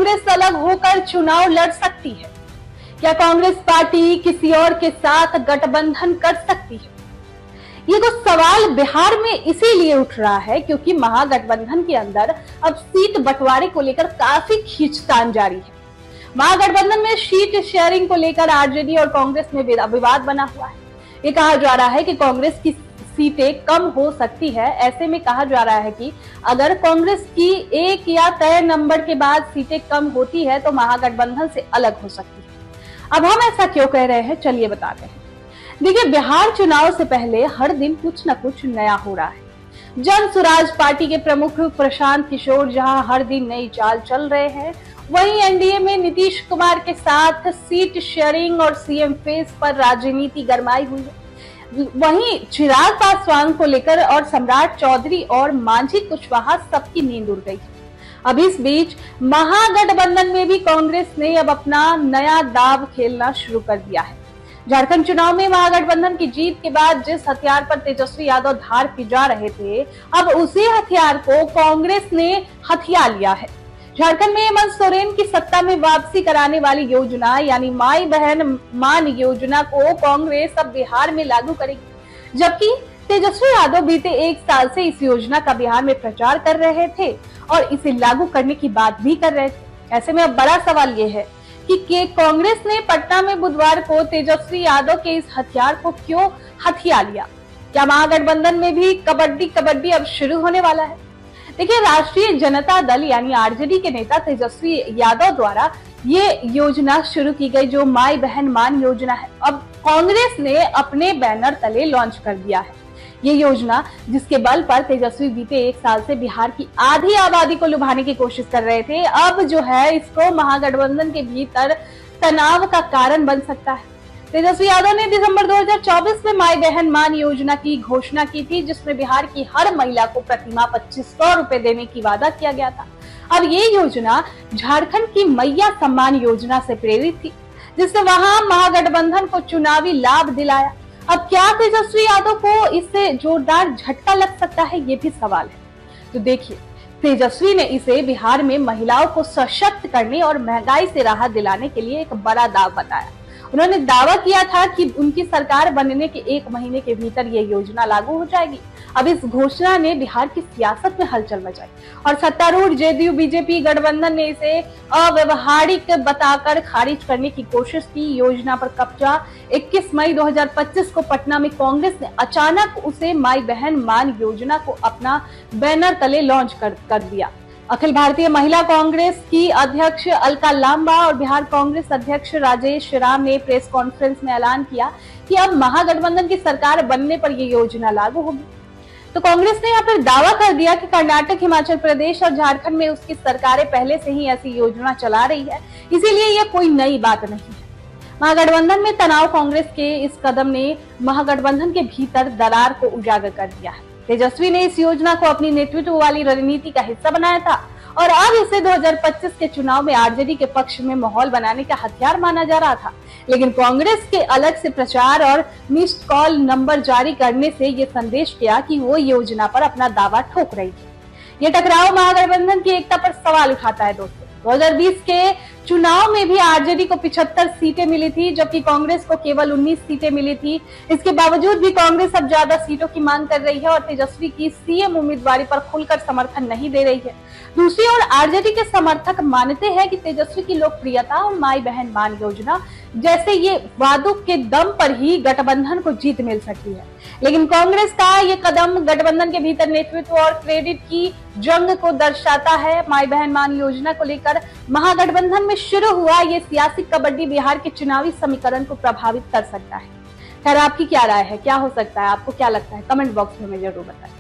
कांग्रेस अलग होकर चुनाव लड़ सकती है? क्या कांग्रेस पार्टी किसी और के साथ गठबंधन कर सकती है? ये कुछ सवाल बिहार में इसीलिए उठ रहा है क्योंकि महागठबंधन के अंदर अब सीट बंटवारे को लेकर काफी खींचतान जारी है। महागठबंधन में सीट शेयरिंग को लेकर आरजेडी और कांग्रेस में विवाद बना हुआ है। ये कहा जा रहा है कि कांग्रेस की सीटें कम हो सकती है। ऐसे में कहा जा रहा है कि अगर कांग्रेस की एक या तय नंबर के बाद सीटें कम होती है तो महागठबंधन से अलग हो सकती है। अब हम ऐसा क्यों कह रहे हैं, चलिए बताते हैं। देखिए, बिहार चुनाव से पहले हर दिन कुछ न कुछ नया हो रहा है। जन स्वराज पार्टी के प्रमुख प्रशांत किशोर जहां हर दिन नई चाल चल रहे हैं, वहीं एनडीए में नीतीश कुमार के साथ सीट शेयरिंग और सीएम फेस पर राजनीति गरमाई हुई है। वहीं चिराग पासवान को लेकर और सम्राट चौधरी और मांझी कुशवाहा सबकी नींद उड़ गई है। अब इस बीच महागठबंधन में भी कांग्रेस ने अब अपना नया दाव खेलना शुरू कर दिया है। झारखंड चुनाव में महागठबंधन की जीत के बाद जिस हथियार पर तेजस्वी यादव धार पिजा रहे थे, अब उसी हथियार को कांग्रेस ने हथिया लिया है। झारखंड में हेमंत सोरेन की सत्ता में वापसी कराने वाली योजना यानी माई बहन मान योजना को कांग्रेस अब बिहार में लागू करेगी, जबकि तेजस्वी यादव बीते एक साल से इस योजना का बिहार में प्रचार कर रहे थे और इसे लागू करने की बात भी कर रहे थे। ऐसे में अब बड़ा सवाल ये है कि कांग्रेस ने पटना में बुधवार को तेजस्वी यादव के इस हथियार को क्यों हथिया लिया? क्या महागठबंधन में भी कबड्डी अब शुरू होने वाला है? देखिए, राष्ट्रीय जनता दल यानी आरजेडी के नेता तेजस्वी यादव द्वारा ये योजना शुरू की गई जो माई बहन मान योजना है, अब कांग्रेस ने अपने बैनर तले लॉन्च कर दिया है। ये योजना जिसके बल पर तेजस्वी बीते एक साल से बिहार की आधी आबादी को लुभाने की कोशिश कर रहे थे, अब जो है इसको महागठबंधन के भीतर तनाव का कारण बन सकता है। तेजस्वी यादव ने दिसंबर 2024 में माई बहन मान योजना की घोषणा की थी, जिसमें बिहार की हर महिला को प्रतिमाह 2500 रुपए देने की वादा किया गया था। अब ये योजना झारखंड की मैया सम्मान योजना से प्रेरित थी, जिससे वहां महागठबंधन को चुनावी लाभ दिलाया। अब क्या तेजस्वी यादव को इससे जोरदार झटका लग सकता है, ये भी सवाल है। तो देखिए, तेजस्वी ने इसे बिहार में महिलाओं को सशक्त करने और महंगाई से राहत दिलाने के लिए एक बड़ा दाव बताया। उन्होंने दावा किया था कि उनकी सरकार बनने के एक महीने के भीतर ये योजना लागू हो जाएगी। अब इस घोषणा ने बिहार की सियासत में हलचल मचाई और सत्तारूढ़ जेडीयू बीजेपी गठबंधन ने इसे अव्यवहारिक बताकर खारिज करने की कोशिश की। योजना पर कब्जा 21 मई 2025 को पटना में कांग्रेस ने अचानक उसे माई बहन मान योजना को अपना बैनर तले लॉन्च कर दिया। अखिल भारतीय महिला कांग्रेस की अध्यक्ष अलका लांबा और बिहार कांग्रेस अध्यक्ष राजेश राम ने प्रेस कॉन्फ्रेंस में ऐलान किया कि अब महागठबंधन की सरकार बनने पर यह योजना लागू होगी। तो कांग्रेस ने यहाँ पर दावा कर दिया कि कर्नाटक, हिमाचल प्रदेश और झारखंड में उसकी सरकारें पहले से ही ऐसी योजना चला रही है, इसीलिए यह कोई नई बात नहीं है। महागठबंधन में तनाव कांग्रेस के इस कदम ने महागठबंधन के भीतर दरार को उजागर कर दिया है। तेजस्वी ने इस योजना को अपनी नेतृत्व वाली रणनीति का हिस्सा बनाया था और अब इसे 2025 के चुनाव में आरजेडी के पक्ष में माहौल बनाने का हथियार माना जा रहा था। लेकिन कांग्रेस के अलग से प्रचार और मिस्ड कॉल नंबर जारी करने से ये संदेश किया कि वो योजना पर अपना दावा ठोक रही थी। ये टकराव महागठबंधन की एकता पर सवाल उठाता है। दोस्तों, 2020 के चुनाव में भी आरजेडी को 75 सीटें मिली थी, जबकि कांग्रेस को केवल 19 सीटें मिली थी। इसके बावजूद भी कांग्रेस अब ज्यादा सीटों की मांग कर रही है और तेजस्वी की सीएम उम्मीदवारी पर खुलकर समर्थन नहीं दे रही है। दूसरी ओर आरजेडी के समर्थक मानते हैं कि तेजस्वी की लोकप्रियता और माई बहन मान योजना जैसे ये वादों के दम पर ही गठबंधन को जीत मिल सकती है। लेकिन कांग्रेस का ये कदम गठबंधन के भीतर नेतृत्व और क्रेडिट की जंग को दर्शाता है। माई बहन मान योजना को लेकर महागठबंधन में शुरू हुआ ये सियासी कबड्डी बिहार के चुनावी समीकरण को प्रभावित कर सकता है। खैर, आपकी क्या राय है, क्या हो सकता है, आपको क्या लगता है? कमेंट बॉक्स में जरूर बताएं।